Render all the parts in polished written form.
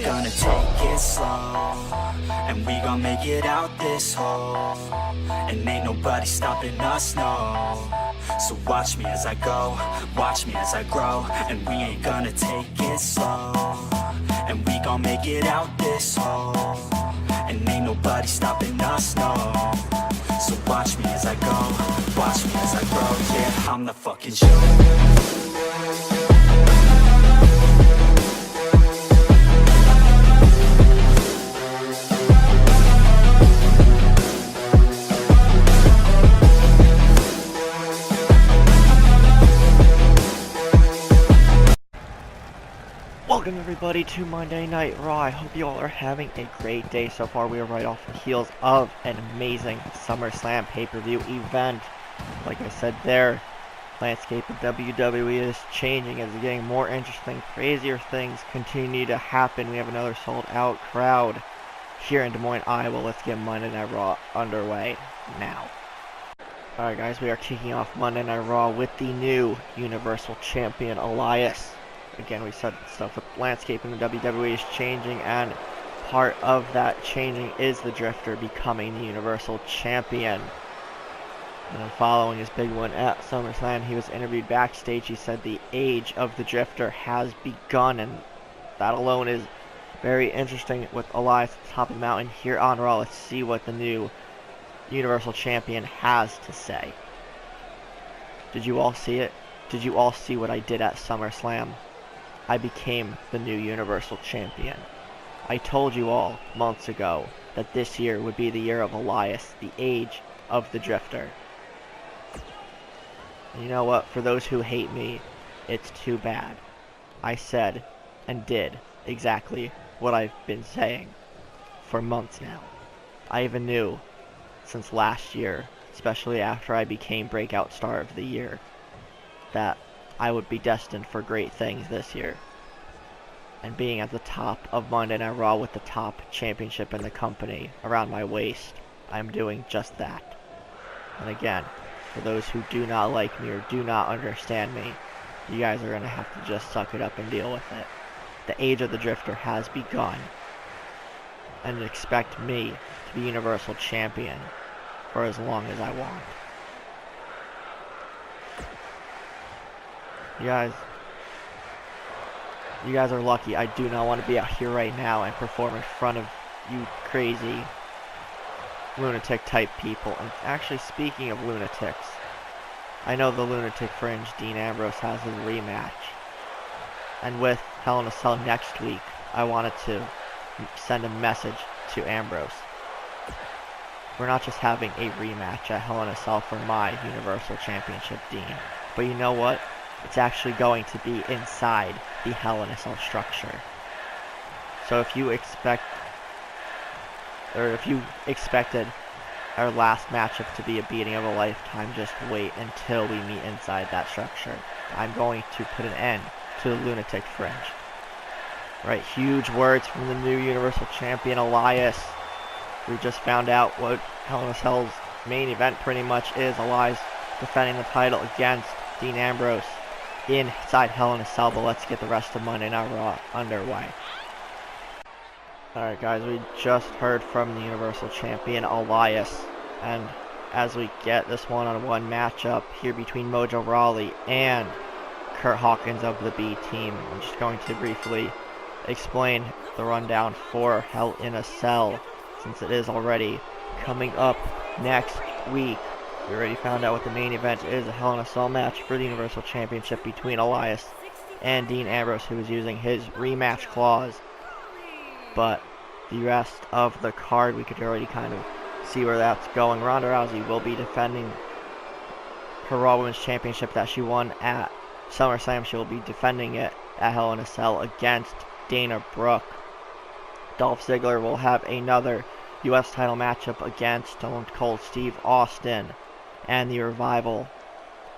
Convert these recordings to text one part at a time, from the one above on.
gonna take it slow, and we gon' make it out this hole, and ain't nobody stopping us, no. So watch me as I go, watch me as I grow, and we ain't gonna take it slow, and we gon' make it out this hole, and ain't nobody stopping us, no. So watch me as I go, watch me as I grow, yeah, I'm the fucking shit. Welcome everybody to Monday Night Raw. I hope you all are having a great day so far. We are right off the heels of an amazing SummerSlam pay-per-view event. Like I said there, landscape of WWE is changing. It's getting more interesting. Crazier things continue to happen. We have another sold-out crowd here in Des Moines, Iowa. Let's get Monday Night Raw underway now. Alright guys, we are kicking off Monday Night Raw with the new Universal Champion, Elias. Again, we said stuff with landscape in the WWE is changing, and part of that changing is the Drifter becoming the Universal Champion. And then following his big win at SummerSlam, he was interviewed backstage. He said the age of the Drifter has begun, and that alone is very interesting with Elias at the top of the mountain here on Raw. Let's see what the new Universal Champion has to say. Did you all see it? Did you all see what I did at SummerSlam? I became the new Universal Champion. I told you all months ago that this year would be the year of Elias, the age of the Drifter. And you know what? For those who hate me, it's too bad. I said and did exactly what I've been saying for months now. I even knew since last year, especially after I became Breakout Star of the Year, that I would be destined for great things this year. And being at the top of Monday Night Raw with the top championship in the company around my waist, I'm doing just that. And again, for those who do not like me or do not understand me, you guys are going to have to just suck it up and deal with it. The age of the Drifter has begun. And expect me to be Universal Champion for as long as I want. You guys are lucky. I do not want to be out here right now and perform in front of you crazy lunatic type people. And actually, speaking of lunatics, I know the lunatic fringe Dean Ambrose has his rematch, and with Hell in a Cell next week, I wanted to send a message to Ambrose. We're not just having a rematch at Hell in a Cell for my Universal Championship, Dean, but you know what? It's actually going to be inside the Hell in a Cell structure. So if you expected our last matchup to be a beating of a lifetime, just wait until we meet inside that structure. I'm going to put an end to the lunatic fringe. Right, huge words from the new Universal Champion, Elias. We just found out what Hell in a Cell's main event pretty much is. Elias defending the title against Dean Ambrose inside Hell in a Cell, but let's get the rest of Monday Night Raw underway. Alright guys, we just heard from the Universal Champion Elias, and as we get this one-on-one matchup here between Mojo Rawley and Kurt Hawkins of the B Team, I'm just going to briefly explain the rundown for Hell in a Cell, since it is already coming up next week. We already found out what the main event is, a Hell in a Cell match for the Universal Championship between Elias and Dean Ambrose, who is using his rematch clause. But the rest of the card, we could already kind of see where that's going. Ronda Rousey will be defending her Raw Women's Championship that she won at SummerSlam. She will be defending it at Hell in a Cell against Dana Brooke. Dolph Ziggler will have another U.S. title matchup against Stone Cold Steve Austin. And the Revival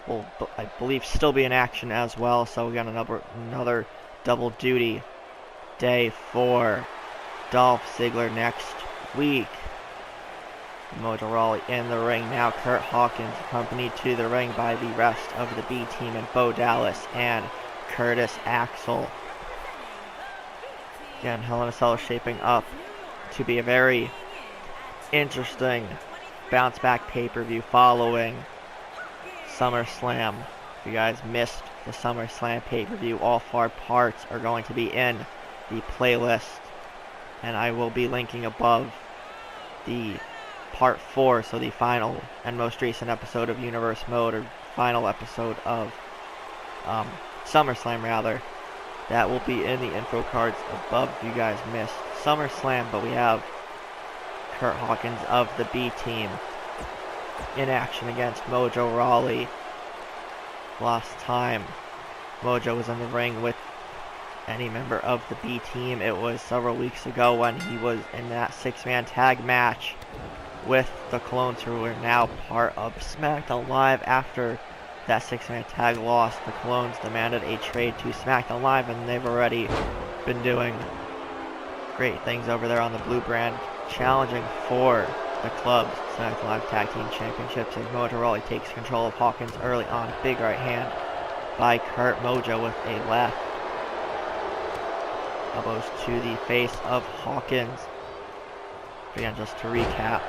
will, I believe, still be in action as well. So we got another double duty day for Dolph Ziggler next week. Mojo Rawley in the ring now. Kurt Hawkins accompanied to the ring by the rest of the B Team and Bo Dallas and Curtis Axel. Again, Hell in a Cell is shaping up to be a very interesting bounce back pay-per-view following SummerSlam. If you guys missed the SummerSlam pay-per-view, all 4 parts are going to be in the playlist, and I will be linking above the part 4, so the final and most recent episode of Universe Mode, or final episode of SummerSlam rather. That will be in the info cards above if you guys missed SummerSlam, but we have Kurt Hawkins of the B Team in action against Mojo Rawley. Last time Mojo was in the ring with any member of the B Team, it was several weeks ago when he was in that 6-man tag match with the Clones, who are now part of SmackDown Live. After that 6-man tag loss, the Clones demanded a trade to SmackDown Live, and they've already been doing great things over there on the Blue brand, challenging for the club's SmackDown Live Tag Team Championships as Mojo Rawley takes control of Hawkins early on. Big right hand by Kurt. Mojo with a left. Elbows to the face of Hawkins. Again, just to recap,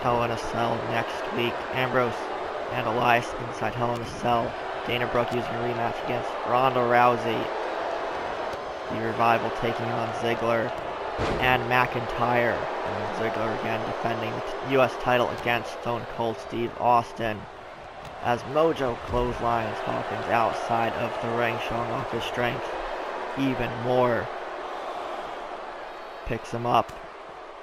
Hell in a Cell next week. Ambrose and Elias inside Hell in a Cell. Dana Brooke using a rematch against Ronda Rousey. The Revival taking on Ziggler and McIntyre. And Ziggler again defending the U.S. title against Stone Cold Steve Austin. As Mojo clotheslines Hawkins outside of the ring, showing off his strength even more. Picks him up.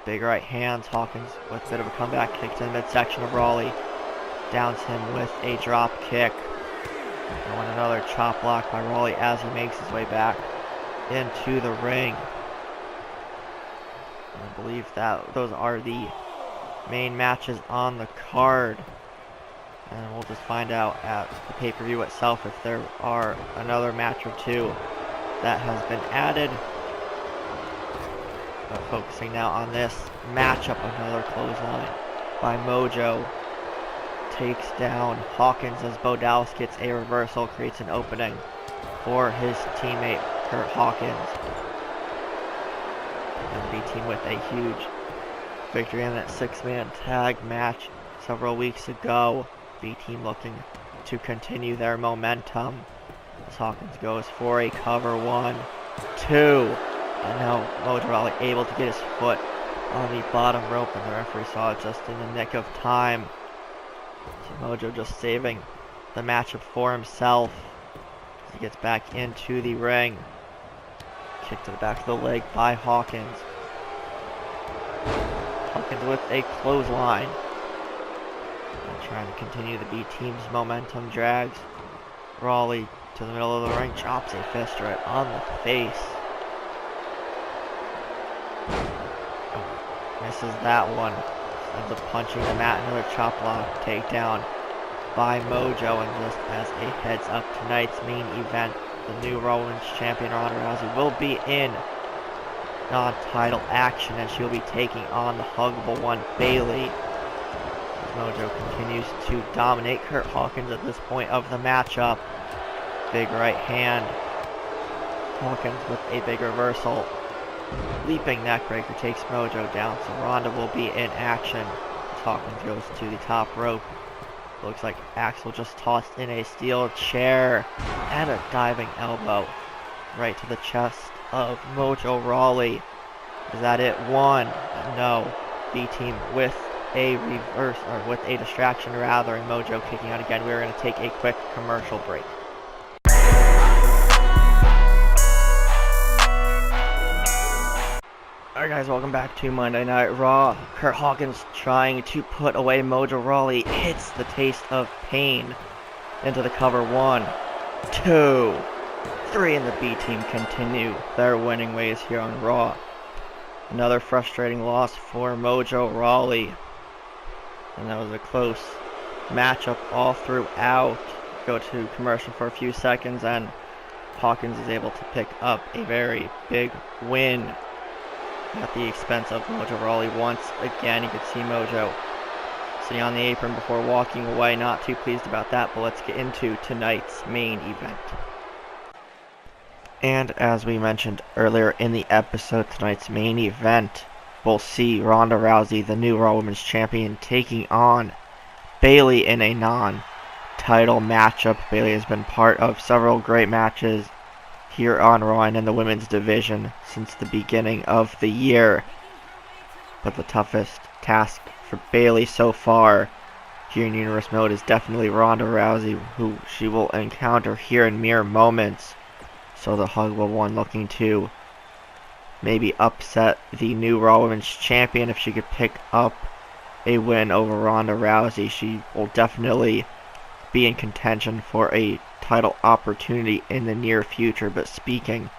Big right hands. Hawkins with a bit of a comeback kick to the midsection of Rawley. Downs him with a drop kick. And another chop block by Rawley as he makes his way back into the ring. I believe that those are the main matches on the card. And we'll just find out at the pay-per-view itself if there are another match or two that has been added. But focusing now on this matchup, another clothesline by Mojo. Takes down Hawkins as Bo Dallas gets a reversal, creates an opening for his teammate Kurt Hawkins. And the B Team with a huge victory in that 6-man tag match several weeks ago. B Team looking to continue their momentum as Hawkins goes for a cover. 1, 2, and now Mojo Rawley able to get his foot on the bottom rope, and the referee saw it just in the nick of time. So Mojo just saving the matchup for himself as he gets back into the ring. Kick to the back of the leg by Hawkins. Hawkins with a clothesline. And trying to continue the B Team's momentum. Drags Rawley to the middle of the ring. Chops a fist right on the face. Oh, misses that one. Ends up punching the mat. Another chop block takedown by Mojo. And just as a heads up, tonight's main event, the new Raw Women's Champion Ronda Rousey will be in non-title action, and she'll be taking on the huggable one, Bayley. Mojo continues to dominate Kurt Hawkins at this point of the matchup. Big right hand. Hawkins with a big reversal. Leaping neckbreaker takes Mojo down, so Ronda will be in action as Hawkins goes to the top rope. Looks like Axel just tossed in a steel chair and a diving elbow right to the chest of Mojo Rawley. Is that it? 1. No. B Team with a reverse, or with a distraction rather, and Mojo kicking out again. We're going to take a quick commercial break. Alright guys, welcome back to Monday Night Raw. Kurt Hawkins trying to put away Mojo Rawley, hits the taste of pain into the cover. 1, 2, 3, and the B Team continue their winning ways here on Raw. Another frustrating loss for Mojo Rawley. And that was a close matchup all throughout. Go to commercial for a few seconds, and Hawkins is able to pick up a very big win at the expense of Mojo Rawley. Once again, you could see Mojo sitting on the apron before walking away. Not too pleased about that, but let's get into tonight's main event. And as we mentioned earlier in the episode, tonight's main event will see Ronda Rousey, the new Raw Women's Champion, taking on Bayley in a non-title matchup. Bayley has been part of several great matches here on Raw and in the women's division since the beginning of the year. But the toughest task for Bayley so far here in Universe Mode is definitely Ronda Rousey, who she will encounter here in mere moments. So the Huggable One looking to maybe upset the new Raw Women's Champion. If she could pick up a win over Ronda Rousey, she will definitely be in contention for a title opportunity in the near future. But speaking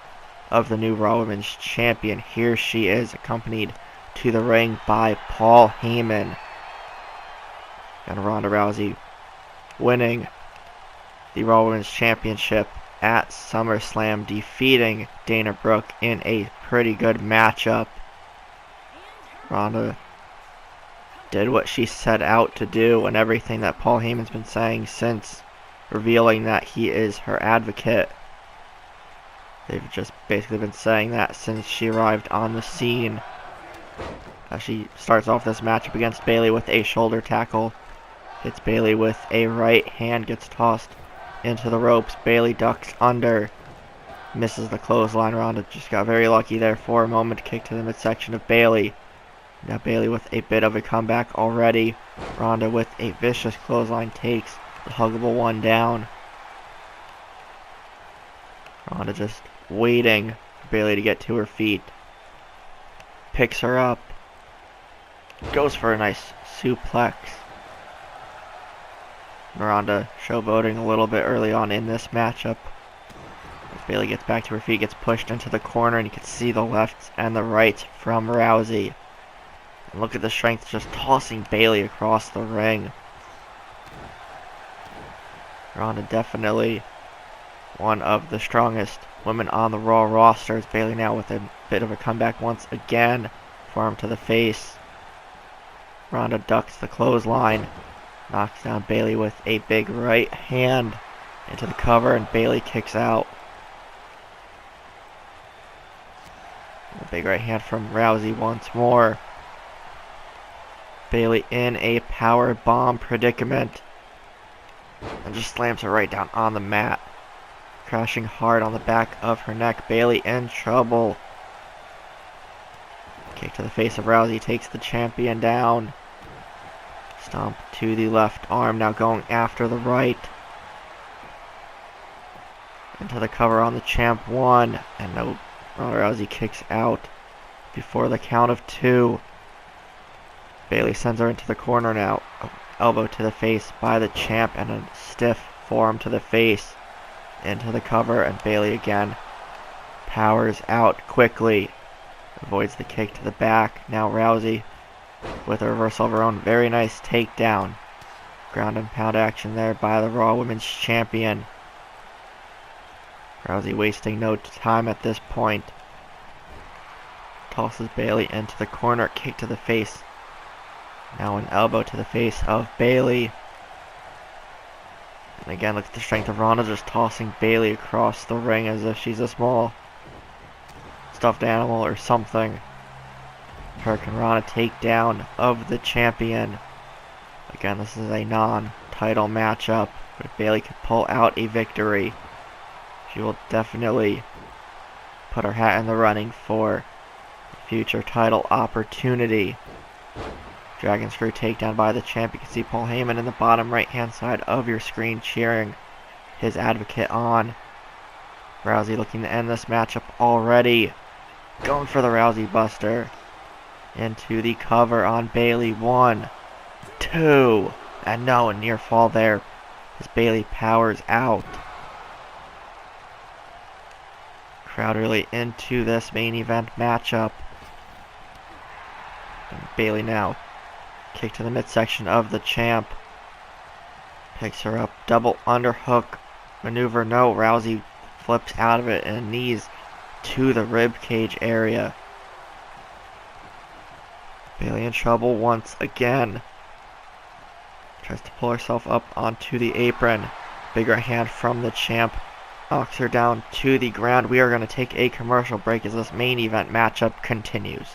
of the new Raw Women's Champion, here she is, accompanied to the ring by Paul Heyman. And Ronda Rousey winning the Raw Women's Championship at SummerSlam, defeating Dana Brooke in a pretty good matchup. Ronda did what she set out to do and everything that Paul Heyman's been saying since revealing that he is her advocate. They've just basically been saying that since she arrived on the scene. As she starts off this matchup against Bayley with a shoulder tackle. Hits Bayley with a right hand, gets tossed into the ropes. Bayley ducks under, misses the clothesline. Ronda just got very lucky there for a moment. Kick to the midsection of Bayley. Now Bayley with a bit of a comeback already. Ronda with a vicious clothesline takes the Huggable One down. Ronda just waiting for Bayley to get to her feet. Picks her up. Goes for a nice suplex. Ronda showboating a little bit early on in this matchup. As Bayley gets back to her feet, gets pushed into the corner, and you can see the lefts and the rights from Rousey. And look at the strength, just tossing Bayley across the ring. Ronda definitely one of the strongest women on the Raw roster. As Bayley now with a bit of a comeback once again. Forearm to the face. Ronda ducks the clothesline. Knocks down Bayley with a big right hand into the cover, and Bayley kicks out. A big right hand from Rousey once more. Bayley in a power bomb predicament. And just slams her right down on the mat. Crashing hard on the back of her neck. Bayley in trouble. Kick to the face of Rousey takes the champion down. Stomp to the left arm, now going after the right. Into the cover on the champ one. And no, Ronda Rousey kicks out before the count of 2. Bayley sends her into the corner now. Elbow to the face by the champ and a stiff forearm to the face. Into the cover, and Bayley again powers out quickly. Avoids the kick to the back. Now Rousey with a reversal of her own. Very nice takedown. Ground and pound action there by the Raw Women's Champion. Rousey wasting no time at this point. Tosses Bayley into the corner. Kick to the face. Now an elbow to the face of Bayley. And again, look at the strength of Ronda, just tossing Bayley across the ring as if she's a small stuffed animal or something. Hurricanrana takedown of the champion. Again, this is a non-title matchup, but if Bayley could pull out a victory, she will definitely put her hat in the running for a future title opportunity. Dragon Screw takedown by the champ. You can see Paul Heyman in the bottom right hand side of your screen cheering his advocate on. Rousey looking to end this matchup already. Going for the Rousey Buster. Into the cover on Bayley. 1, 2. And no, a near fall there as Bayley powers out. Crowd really into this main event matchup. And Bayley now. Kick to the midsection of the champ. Picks her up. Double underhook maneuver. No, Rousey flips out of it and knees to the rib cage area. Bayley in trouble once again. Tries to pull herself up onto the apron. Big right hand from the champ. Knocks her down to the ground. We are going to take a commercial break as this main event matchup continues.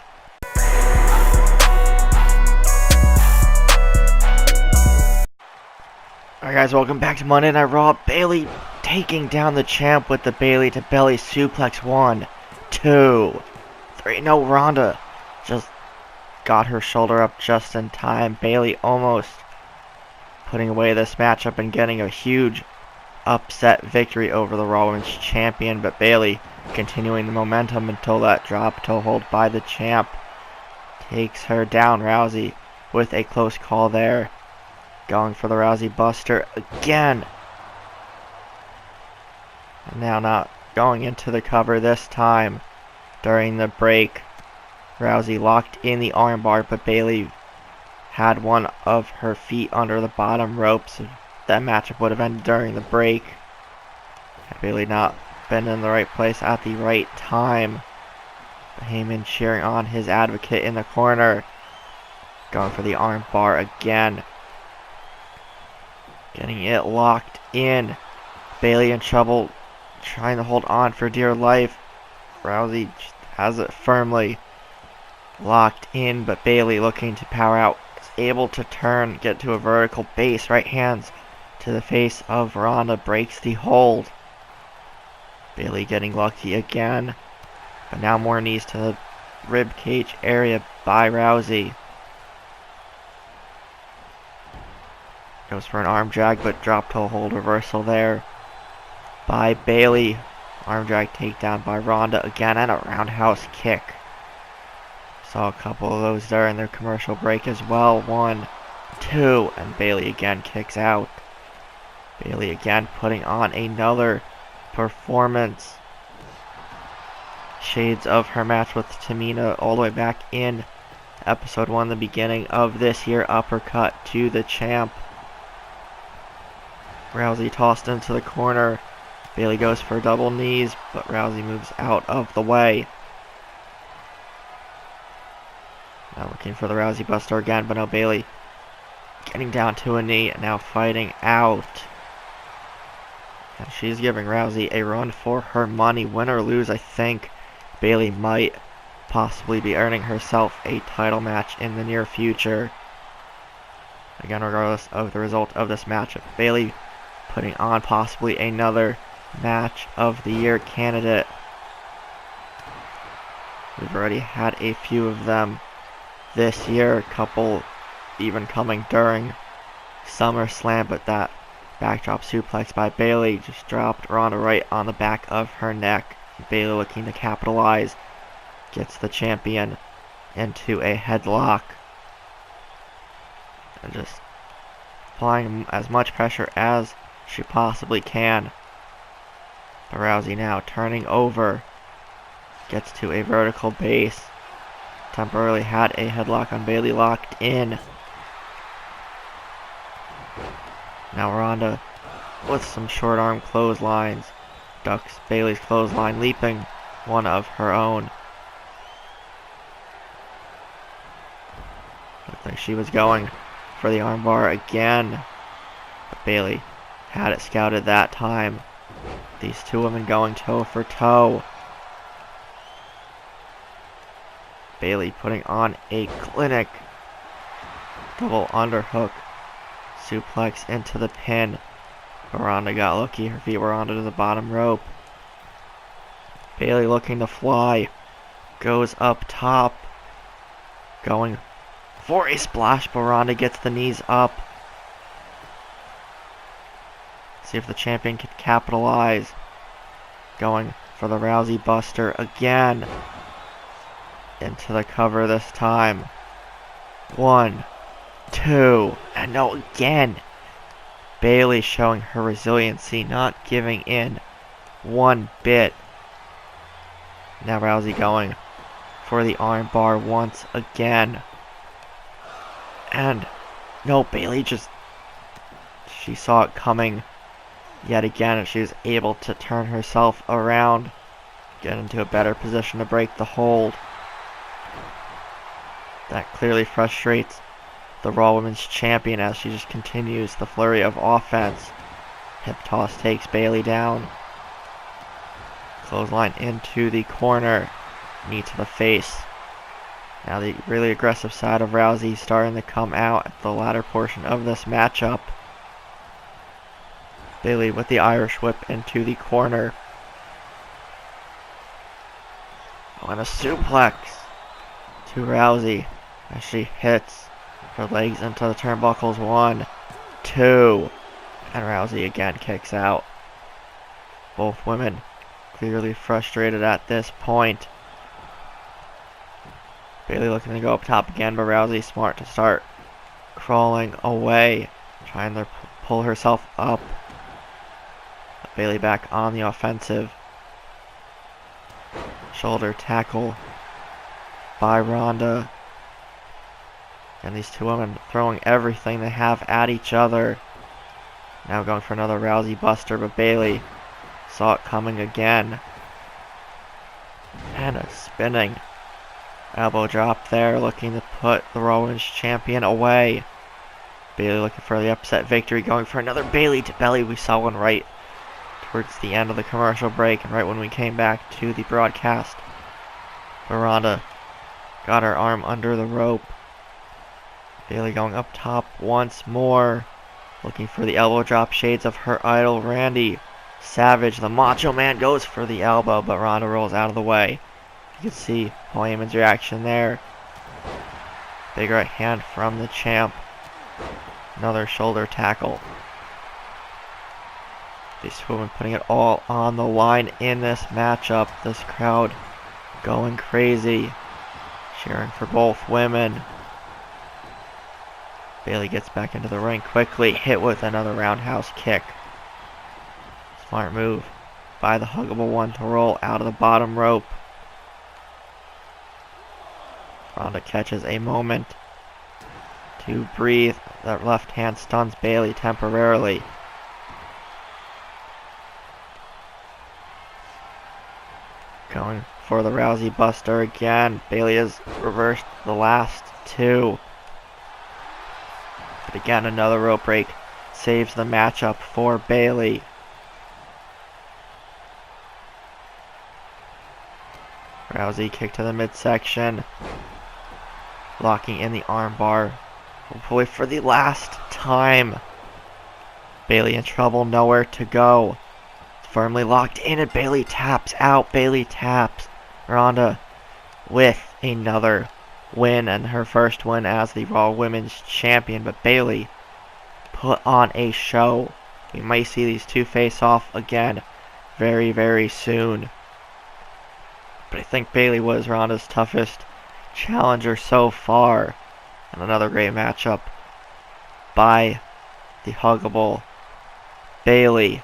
Alright guys, welcome back to Monday Night Raw. Bayley taking down the champ with the Bayley to belly suplex. 1, 2, 3. No, Ronda just got her shoulder up just in time. Bayley almost putting away this matchup and getting a huge upset victory over the Raw Women's Champion, but Bayley continuing the momentum until that drop toe hold by the champ takes her down. Rousey with a close call there, going for the Rousey Buster again. And now not going into the cover this time. During the break, Rousey locked in the armbar, but Bayley had one of her feet under the bottom rope, so that matchup would have ended during the break. Had Bayley not been in the right place at the right time. Heyman cheering on his advocate in the corner. Going for the armbar again. Getting it locked in. Bayley in trouble, trying to hold on for dear life. Rousey has it firmly locked in, but Bayley looking to power out. Is able to turn, get to a vertical base. Right hands to the face of Ronda, breaks the hold. Bayley getting lucky again, but now more knees to the rib cage area by Rousey. Goes for an arm drag, but drop toe hold reversal there by Bayley. Arm drag takedown by Ronda again, and a roundhouse kick. Saw a couple of those during their commercial break as well. 1, 2, and Bayley again kicks out. Bayley again putting on another performance. Shades of her match with Tamina all the way back in episode 1, the beginning of this year. Uppercut to the champ. Rousey tossed into the corner. Bayley goes for double knees, but Rousey moves out of the way. Now looking for the Rousey Buster again, but no, Bayley getting down to a knee and now fighting out. And she's giving Rousey a run for her money. Win or lose, I think Bayley might possibly be earning herself a title match in the near future. Again, regardless of the result of this matchup, Bayley putting on possibly another match of the year candidate. We've already had a few of them this year, a couple even coming during SummerSlam, but that backdrop suplex by Bayley just dropped Ronda right on the back of her neck. Bayley looking to capitalize, gets the champion into a headlock, and just applying as much pressure as she possibly can. But Rousey now turning over, gets to a vertical base, temporarily had a headlock on Bayley locked in. Now Ronda with some short arm clotheslines, ducks Bayley's clothesline, leaping one of her own. Looked like she was going for the armbar again, but Bayley had it scouted that time. These two women going toe for toe. Bayley putting on a clinic. Double underhook. Suplex into the pin. Ronda got lucky. Her feet were onto the bottom rope. Bayley looking to fly. Goes up top. Going for a splash, but Ronda gets the knees up. See if the champion can capitalize. Going for the Rousey Buster again. Into the cover this time. 1, 2, and no, again. Bayley showing her resiliency, not giving in one bit. Now Rousey going for the armbar once again. And no, Bayley just, she saw it coming yet again, and she was able to turn herself around, get into a better position to break the hold. That clearly frustrates the Raw Women's Champion as she just continues the flurry of offense. Hip toss takes Bayley down. Clothesline into the corner. Knee to the face. Now the really aggressive side of Rousey starting to come out at the latter portion of this matchup. Bayley with the Irish whip into the corner. And a suplex to Rousey as she hits her legs into the turnbuckles. 1, 2, and Rousey again kicks out. Both women clearly frustrated at this point. Bayley looking to go up top again, but Rousey smart to start crawling away, trying to pull herself up. But Bayley back on the offensive. Shoulder tackle by Ronda. And these two women throwing everything they have at each other. Now going for another Rousey buster, but Bayley saw it coming again. And a spinning elbow drop there, looking to put the Raw Women's Champion away. Bayley looking for the upset victory, going for another Bayley to belly. We saw one right towards the end of the commercial break and right when we came back to the broadcast. But Ronda got her arm under the rope. Bayley going up top once more, looking for the elbow drop, shades of her idol Randy Savage. The Macho Man goes for the elbow, but Ronda rolls out of the way. You can see Paul Heyman's reaction there. Big right hand from the champ. Another shoulder tackle. These two women putting it all on the line in this matchup. This crowd going crazy, cheering for both women. Bayley gets back into the ring quickly, hit with another roundhouse kick. Smart move by the Huggable One to roll out of the bottom rope. Ronda catches a moment to breathe. That left hand stuns Bayley temporarily. Going for the Rousey buster again. Bayley has reversed the last two. But again, another rope break saves the matchup for Bayley. Rousey kick to the midsection. Locking in the armbar. Hopefully for the last time. Bayley in trouble, nowhere to go. Firmly locked in and Bayley taps out. Bayley taps. Ronda with another win and her first win as the Raw Women's Champion. But Bayley put on a show. We might see these two face off again very, very soon. But I think Bayley was Ronda's toughest challenger so far. And another great matchup by the Huggable Bayley.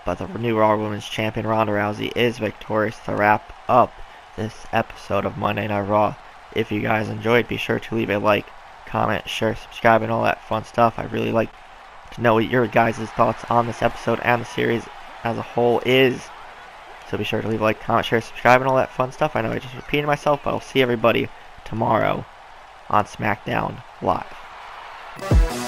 But the new Raw Women's Champion Ronda Rousey is victorious to wrap up this episode of Monday Night Raw. If you guys enjoyed, be sure to leave a like, comment, share, subscribe, and all that fun stuff. I'd really like to know what your guys' thoughts on this episode and the series as a whole is. So be sure to leave a like, comment, share, subscribe, and all that fun stuff. I know I just repeated myself, but I'll see everybody tomorrow on SmackDown Live.